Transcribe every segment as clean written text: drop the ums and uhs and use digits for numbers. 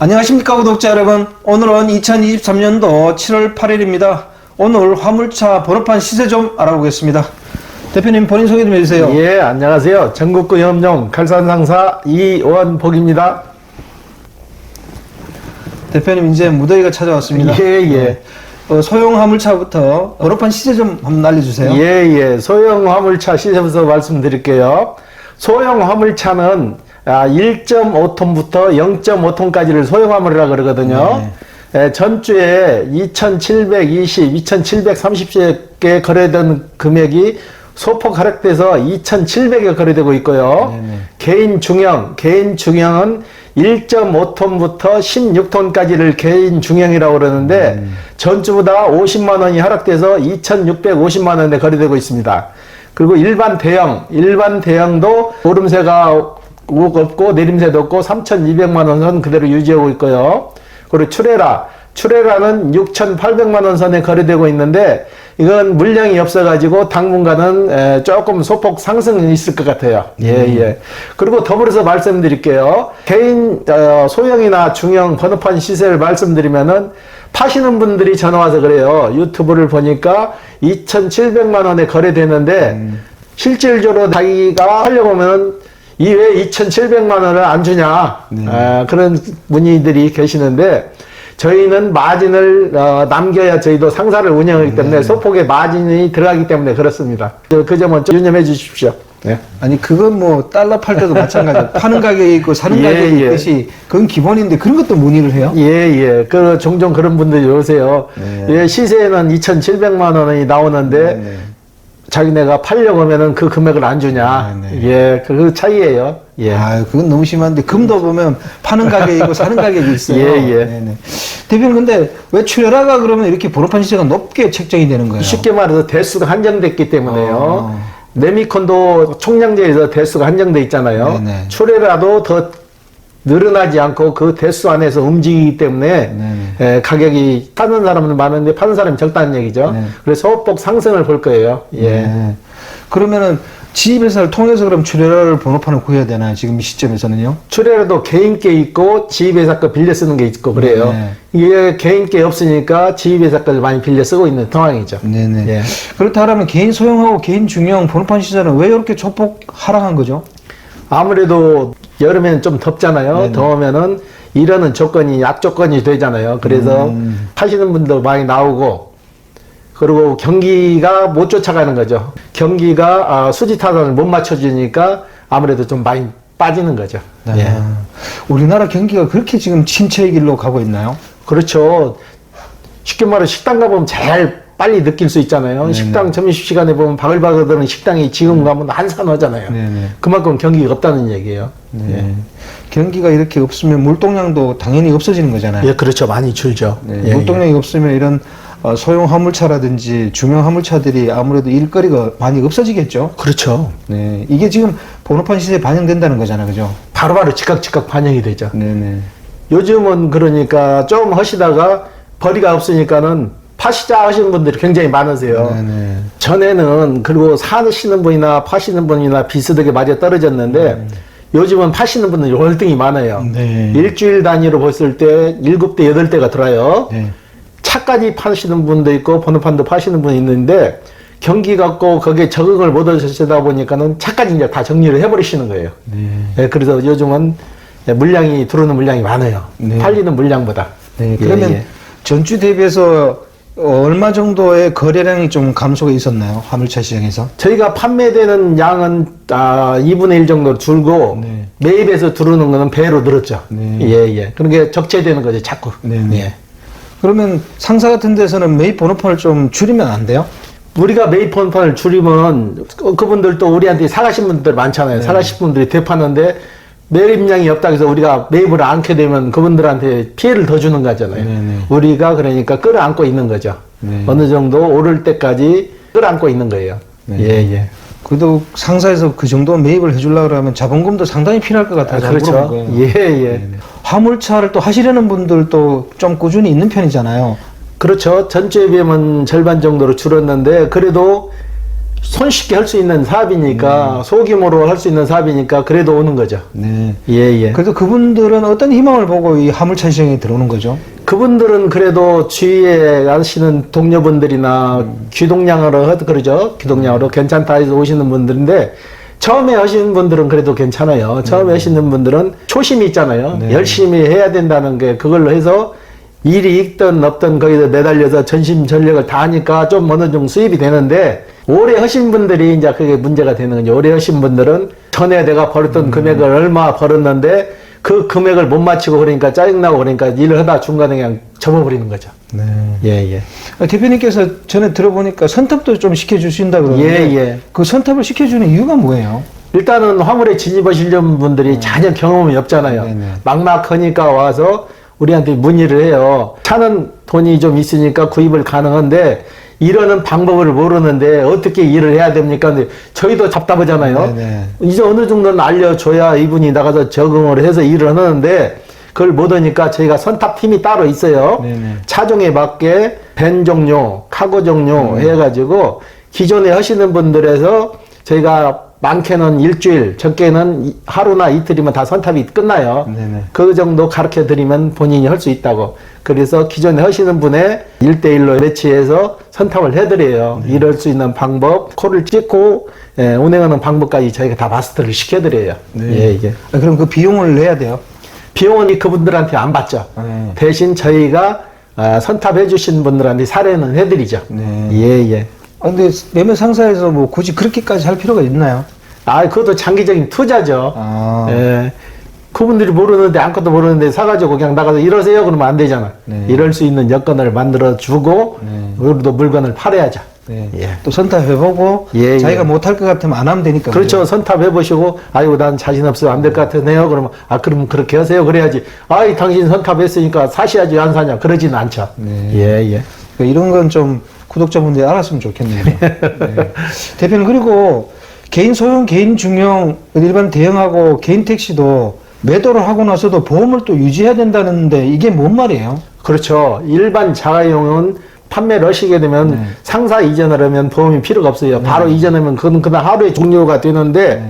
안녕하십니까 구독자 여러분. 오늘은 2023년도 7월 8일입니다. 오늘 화물차 번호판 시세 좀 알아보겠습니다. 대표님 본인 소개 좀 해주세요. 예, 안녕하세요. 전국구 염룡 칼산상사 이원복입니다. 대표님 이제 무더위가 찾아왔습니다. 예. 소형 화물차부터 번호판 시세 좀 한번 알려주세요. 예. 소형 화물차 시세부터 말씀드릴게요. 소형 화물차는 1.5톤부터 0.5톤까지를 소형 화물이라고 그러거든요. 전주에 2,720, 2,730개 거래된 금액이 소폭 하락돼서 2,700여 거래되고 있고요. 개인 중형은 1.5톤부터 16톤까지를 개인 중형이라고 그러는데 전주보다 50만 원이 하락돼서 2,650만 원에 거래되고 있습니다. 그리고 일반 대형도 오름세가 없고 내림세도 없고 3,200만 원 선 그대로 유지하고 있고요. 그리고 추레라는 6,800만 원 선에 거래되고 있는데 이건 물량이 없어가지고 당분간은 조금 소폭 상승이 있을 것 같아요. 예. 그리고 더불어서 말씀드릴게요. 개인 소형이나 중형 번호판 시세를 말씀드리면은 파시는 분들이 전화와서 그래요. 유튜브를 보니까 2,700만 원에 거래되는데 실질적으로 자기가 하려고 하면 이 왜 2,700만 원을 안 주냐 그런 문의들이 계시는데 저희는 마진을 남겨야 저희도 상사를 운영하기 때문에 소폭의 마진이 들어가기 때문에 그렇습니다. 그 점은 좀 유념해 주십시오. 네. 아니 그건 뭐 달러 팔 때도 마찬가지예요. 파는 가격이 있고 사는 가격이 있듯이 그건 기본인데 그런 것도 문의를 해요? 예. 종종 그런 분들이 오세요. 예, 시세는 2,700만 원이 나오는데 자기네가 팔려고 하면은 그 금액을 안 주냐. 예, 그 차이예요. 예. 그건 너무 심한데 금도 보면 파는 가격이 있고 사는 가격이 있어요. 예. 대표님 근데 왜 출혈화가 그러면 이렇게 번호판 시세가 높게 책정이 되는 거예요? 쉽게 말해서 대수가 한정됐기 때문에요. 레미콘도 총량제에서 대수가 한정돼 있잖아요. 출혈화도 더 늘어나지 않고 그 대수 안에서 움직이기 때문에 가격이 파는 사람은 많은데 파는 사람이 적다는 얘기죠. 그래서 소폭 상승을 볼 거예요. 그러면은 지입회사를 통해서 그럼 출혈화를 번호판을 구해야 되나요? 지금 이 시점에서는요? 출혈화도 개인께 있고 지입회사 거 빌려 쓰는 게 있고 그래요. 이게 개인께 없으니까 지입회사 걸 많이 빌려 쓰고 있는 상황이죠. 그렇다면 개인 소형하고 개인 중형 번호판 시세는 왜 이렇게 조폭 하락한 거죠? 아무래도 여름에는 좀 덥잖아요. 더우면은 이러는 조건이 악조건이 되잖아요. 그래서 하시는 분도 많이 나오고 그리고 경기가 못 쫓아가는 거죠. 경기가 수지 타산을 못 맞춰주니까 아무래도 좀 많이 빠지는 거죠. 우리나라 경기가 그렇게 지금 침체의 길로 가고 있나요? 그렇죠. 쉽게 말해 식당 가보면 제일 빨리 느낄 수 있잖아요. 식당 점심시간에 보면 바글바글거리는 식당이 지금 가면 한산하잖아요. 그만큼 경기가 없다는 얘기예요. 경기가 이렇게 없으면 물동량도 당연히 없어지는 거잖아요. 예, 그렇죠. 많이 줄죠. 물동량이 없으면 이런 소형 화물차라든지 중형 화물차들이 아무래도 일거리가 많이 없어지겠죠. 그렇죠. 이게 지금 번호판 시세에 반영된다는 거잖아요. 그죠? 바로바로 즉각 반영이 되죠. 요즘은 그러니까 좀 하시다가 벌이가 없으니까는 파시자 하시는 분들이 굉장히 많으세요. 전에는 그리고 사시는 분이나 파시는 분이나 비슷하게 맞아 떨어졌는데 요즘은 파시는 분들이 월등히 많아요. 일주일 단위로 봤을 때 7대, 8대가 들어요. 차까지 파시는 분도 있고 번호판도 파시는 분이 있는데 경기 갖고 거기에 적응을 못 하시다 보니까는 차까지 이제 다 정리를 해버리시는 거예요. 그래서 요즘은 물량이 들어오는 물량이 많아요. 팔리는 물량보다. 그러면 전주 대비해서 얼마 정도의 거래량이 좀 감소가 있었나요? 화물차 시장에서? 저희가 판매되는 양은 2분의 1 정도 줄고 매입해서 들어오는 거는 배로 늘었죠. 그런 게 적재되는 거죠, 자꾸. 그러면 상사 같은 데서는 매입 번호판을 좀 줄이면 안 돼요? 우리가 매입 번호판을 줄이면 그분들도 우리한테 사가신 분들 많잖아요. 사가신 분들이 되파는데 매입량이 없다고 해서 우리가 매입을 않게 되면 그분들한테 피해를 더 주는 거잖아요. 우리가 그러니까 끌어안고 있는 거죠. 어느 정도 오를 때까지 끌어안고 있는 거예요. 그래도 상사에서 그 정도 매입을 해주려고 그러면 자본금도 상당히 필요할 것 같아서 그렇죠. 화물차를 또 하시려는 분들도 좀 꾸준히 있는 편이잖아요. 그렇죠. 전주에 비하면 절반 정도로 줄었는데 그래도 손쉽게 할 수 있는 사업이니까 소규모로 할 수 있는 사업이니까 그래도 오는 거죠. 네. 예. 그래도 그분들은 어떤 희망을 보고 이 화물차 시장에 들어오는 거죠? 그분들은 그래도 주위에 아시는 동료분들이나 귀동냥으로 그러죠. 귀동냥으로 괜찮다 해서 오시는 분들인데 처음에 하시는 분들은 그래도 괜찮아요. 처음에 하시는 분들은 초심이 있잖아요. 네. 열심히 해야 된다는 게 그걸로 해서 일이 있든 없든 거기서 매달려서 전심전력을 다 하니까 좀 어느 정도 수입이 되는데 오래 하신 분들이 이제 그게 문제가 되는 거죠. 오래 하신 분들은 전에 내가 벌었던 금액을 얼마 벌었는데 그 금액을 못 맞추고 그러니까 짜증나고 그러니까 일을 하다 중간에 그냥 접어버리는 거죠. 네. 예. 대표님께서 전에 들어보니까 선탑도 좀 시켜주신다 그러는데 예. 그 선탑을 시켜주는 이유가 뭐예요? 일단은 화물에 진입하시려는 분들이 전혀 경험이 없잖아요. 네네. 막막하니까 와서 우리한테 문의를 해요. 차는 돈이 좀 있으니까 구입을 가능한데 이러는 방법을 모르는데 어떻게 일을 해야 됩니까? 근데 저희도 답답하잖아요. 네네. 이제 어느 정도는 알려줘야 이분이 나가서 적응을 해서 일을 하는데 그걸 못 하니까 저희가 선탑팀이 따로 있어요. 네네. 차종에 맞게 밴 종류, 카고 종류 해가지고 기존에 하시는 분들에서 저희가 많게는 일주일, 적게는 하루나 이틀이면 다 선탑이 끝나요. 네네. 그 정도 가르쳐 드리면 본인이 할 수 있다고. 그래서 기존에 하시는 분의 1대1로 매치해서 선탑을 해드려요. 이럴 수 있는 방법, 코를 찍고 운행하는 방법까지 저희가 다 마스터를 시켜드려요. 네. 예. 그럼 그 비용을 내야 돼요? 비용은 그분들한테 안 받죠. 네. 대신 저희가 선탑해 주신 분들한테 사례는 해드리죠. 네. 예. 근데 매매 상사에서 뭐 굳이 그렇게까지 할 필요가 있나요? 그것도 장기적인 투자죠. 예. 그분들이 모르는데, 아무것도 모르는데 사가지고 그냥 나가서 이러세요? 그러면 안 되잖아. 네. 이럴 수 있는 여건을 만들어주고, 네. 우리도 물건을 팔아야죠. 네. 예. 또 선탑해보고 예. 자기가 못할 것 같으면 안 하면 되니까. 그렇죠. 선탑해보시고, 아이고, 난 자신 없어요. 안 될 것 같으네요. 그러면, 그럼 그렇게 하세요. 그래야지. 당신 선탑했으니까 사셔야지, 안 사냐. 그러지는 않죠. 네. 예. 그러니까 이런 건 좀 구독자분들이 알았으면 좋겠네요. 네. 대표님, 그리고 개인 소형, 개인 중형, 일반 대형하고 개인 택시도 매도를 하고 나서도 보험을 또 유지해야 된다는데 이게 뭔 말이에요? 그렇죠. 일반 자가용은 판매를 하시게 되면 상사 이전을 하면 보험이 필요가 없어요. 바로 이전하면 그건 그냥 하루에 종료가 되는데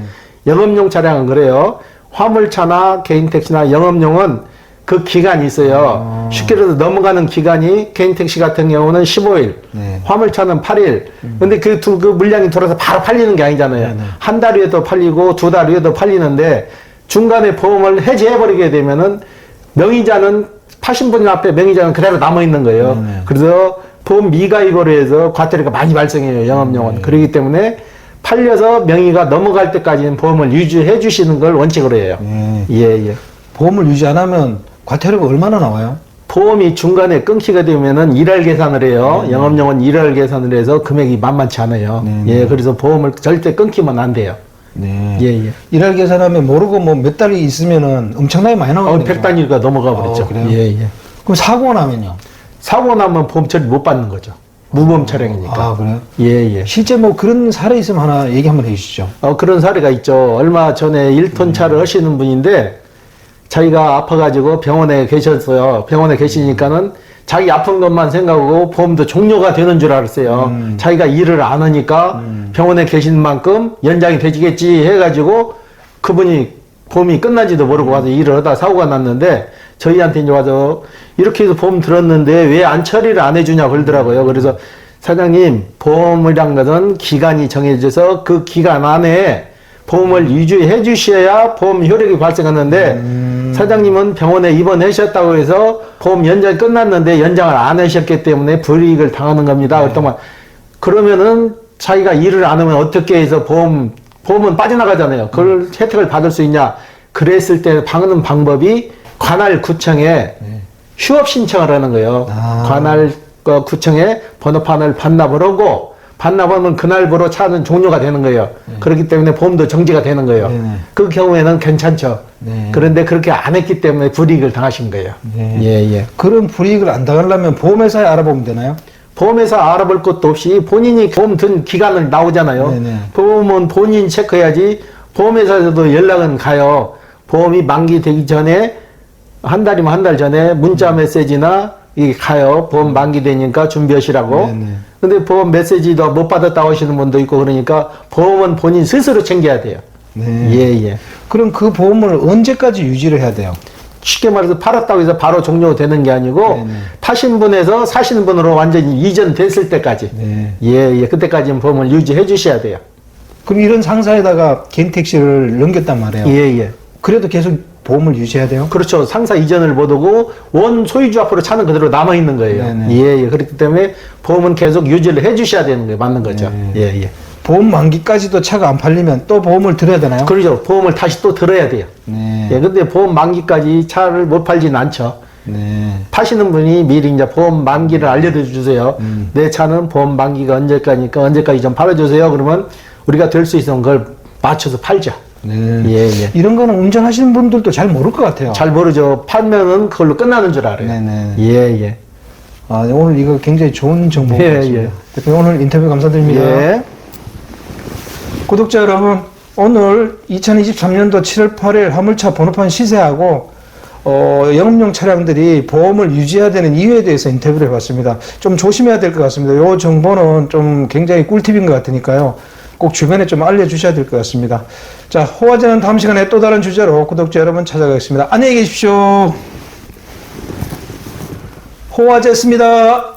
영업용 차량은 그래요. 화물차나 개인 택시나 영업용은 그 기간이 있어요. 쉽게 해서 넘어가는 기간이 개인 택시 같은 경우는 15일, 네. 화물차는 8일. 근데 그 물량이 돌아서 바로 팔리는 게 아니잖아요. 한 달 후에도 팔리고 두 달 후에도 팔리는데 중간에 보험을 해지해버리게 되면은 명의자는 파신 분 앞에 명의자는 그대로 남아있는 거예요. 그래서 보험 미가입으로 해서 과태료가 많이 발생해요. 영업용은. 그렇기 때문에 팔려서 명의가 넘어갈 때까지는 보험을 유지해 주시는 걸 원칙으로 해요. 예. 보험을 유지 안 하면 과태료가 얼마나 나와요? 보험이 중간에 끊기게 되면은 일할 계산을 해요. 영업용은 일할 계산을 해서 금액이 만만치 않아요. 예, 그래서 보험을 절대 끊기면 안 돼요. 네. 예. 일할 계산하면 모르고 뭐 몇 달이 있으면은 엄청나게 많이 나오거든요. 100단위가 넘어가 버렸죠. 그래요? 예. 그럼 사고 나면요? 사고 나면 보험 처리 못 받는 거죠. 무보험 차량이니까. 그래요? 예. 실제 뭐 그런 사례 있으면 하나 얘기 한번 해주시죠. 그런 사례가 있죠. 얼마 전에 1톤 차를 하시는 분인데 자기가 아파가지고 병원에 계셨어요. 병원에 계시니까는 자기 아픈 것만 생각하고 보험도 종료가 되는 줄 알았어요. 자기가 일을 안 하니까 병원에 계신 만큼 연장이 되지겠지 해가지고 그분이 보험이 끝난지도 모르고 와서 일을 하다 사고가 났는데 저희한테 이제 와서 이렇게 해서 보험 들었는데 왜 안 처리를 안 해주냐 그러더라고요. 그래서 사장님, 보험이란 것은 기간이 정해져서 그 기간 안에 보험을 유지해 주셔야 보험 효력이 발생하는데 사장님은 병원에 입원하셨다고 해서 보험 연장이 끝났는데 연장을 안 하셨기 때문에 불이익을 당하는 겁니다. 그랬더니 그러면은 자기가 일을 안 하면 어떻게 해서 보험은 빠져나가잖아요. 그걸 혜택을 받을 수 있냐. 그랬을 때 하는 방법이 관할 구청에 휴업 신청을 하는 거예요. 관할 구청에 번호판을 반납을 하고 반납하면 그날부로 차는 종료가 되는 거예요. 그렇기 때문에 보험도 정지가 되는 거예요. 그 경우에는 괜찮죠. 그런데 그렇게 안 했기 때문에 불이익을 당하신 거예요. 예. 그런 불이익을 안 당하려면 보험회사에 알아보면 되나요? 보험회사 알아볼 것도 없이 본인이 보험 든 기간을 나오잖아요. 보험은 본인 체크해야지. 보험회사에서도 연락은 가요. 보험이 만기되기 전에 한 달이면 한 달 전에 문자 메시지나 이게 가요. 보험 만기되니까 준비하시라고. 네네. 근데 보험 메시지도 못 받았다 하시는 분도 있고 그러니까 보험은 본인 스스로 챙겨야 돼요. 네. 예, 예. 그럼 그 보험을 언제까지 유지를 해야 돼요? 쉽게 말해서 팔았다고 해서 바로 종료되는 게 아니고 네네. 파신 분에서 사시는 분으로 완전히 이전됐을 때까지. 네. 예, 예. 그때까지는 보험을 유지해 주셔야 돼요. 그럼 이런 상사에다가 개인 택시를 넘겼단 말이에요. 예, 예. 그래도 계속 보험을 유지해야 돼요? 그렇죠. 상사 이전을 못 오고 원 소유주 앞으로 차는 그대로 남아 있는 거예요. 네네. 예, 예. 그렇기 때문에 보험은 계속 유지를 해 주셔야 되는 게 맞는 거죠. 네. 예, 예. 보험 만기까지도 차가 안 팔리면 또 보험을 들어야 되나요? 그렇죠. 보험을 다시 또 들어야 돼요. 네. 예, 근데 보험 만기까지 차를 못 팔지는 않죠. 네. 파시는 분이 미리 이제 보험 만기를 알려주세요. 내 차는 보험 만기가 언제까지니까 언제까지 좀 팔아주세요. 그러면 우리가 될 수 있으면 그걸 맞춰서 팔죠. 네. 예, 예. 이런 거는 운전하시는 분들도 잘 모를 것 같아요. 잘 모르죠. 팔면은 그걸로 끝나는 줄 알아요. 네네. 예, 예. 아, 오늘 이거 굉장히 좋은 정보 예, 같습니다. 예. 대표님 오늘 인터뷰 감사드립니다. 예. 구독자 여러분, 오늘 2023년도 7월 8일 화물차 번호판 시세하고 영업용 차량들이 보험을 유지해야 되는 이유에 대해서 인터뷰를 해봤습니다. 좀 조심해야 될 것 같습니다. 이 정보는 좀 굉장히 꿀팁인 것 같으니까요. 꼭 주변에 좀 알려주셔야 될 것 같습니다. 자, 호화제는 다음 시간에 또 다른 주제로 구독자 여러분 찾아가겠습니다. 안녕히 계십시오. 호화제였습니다.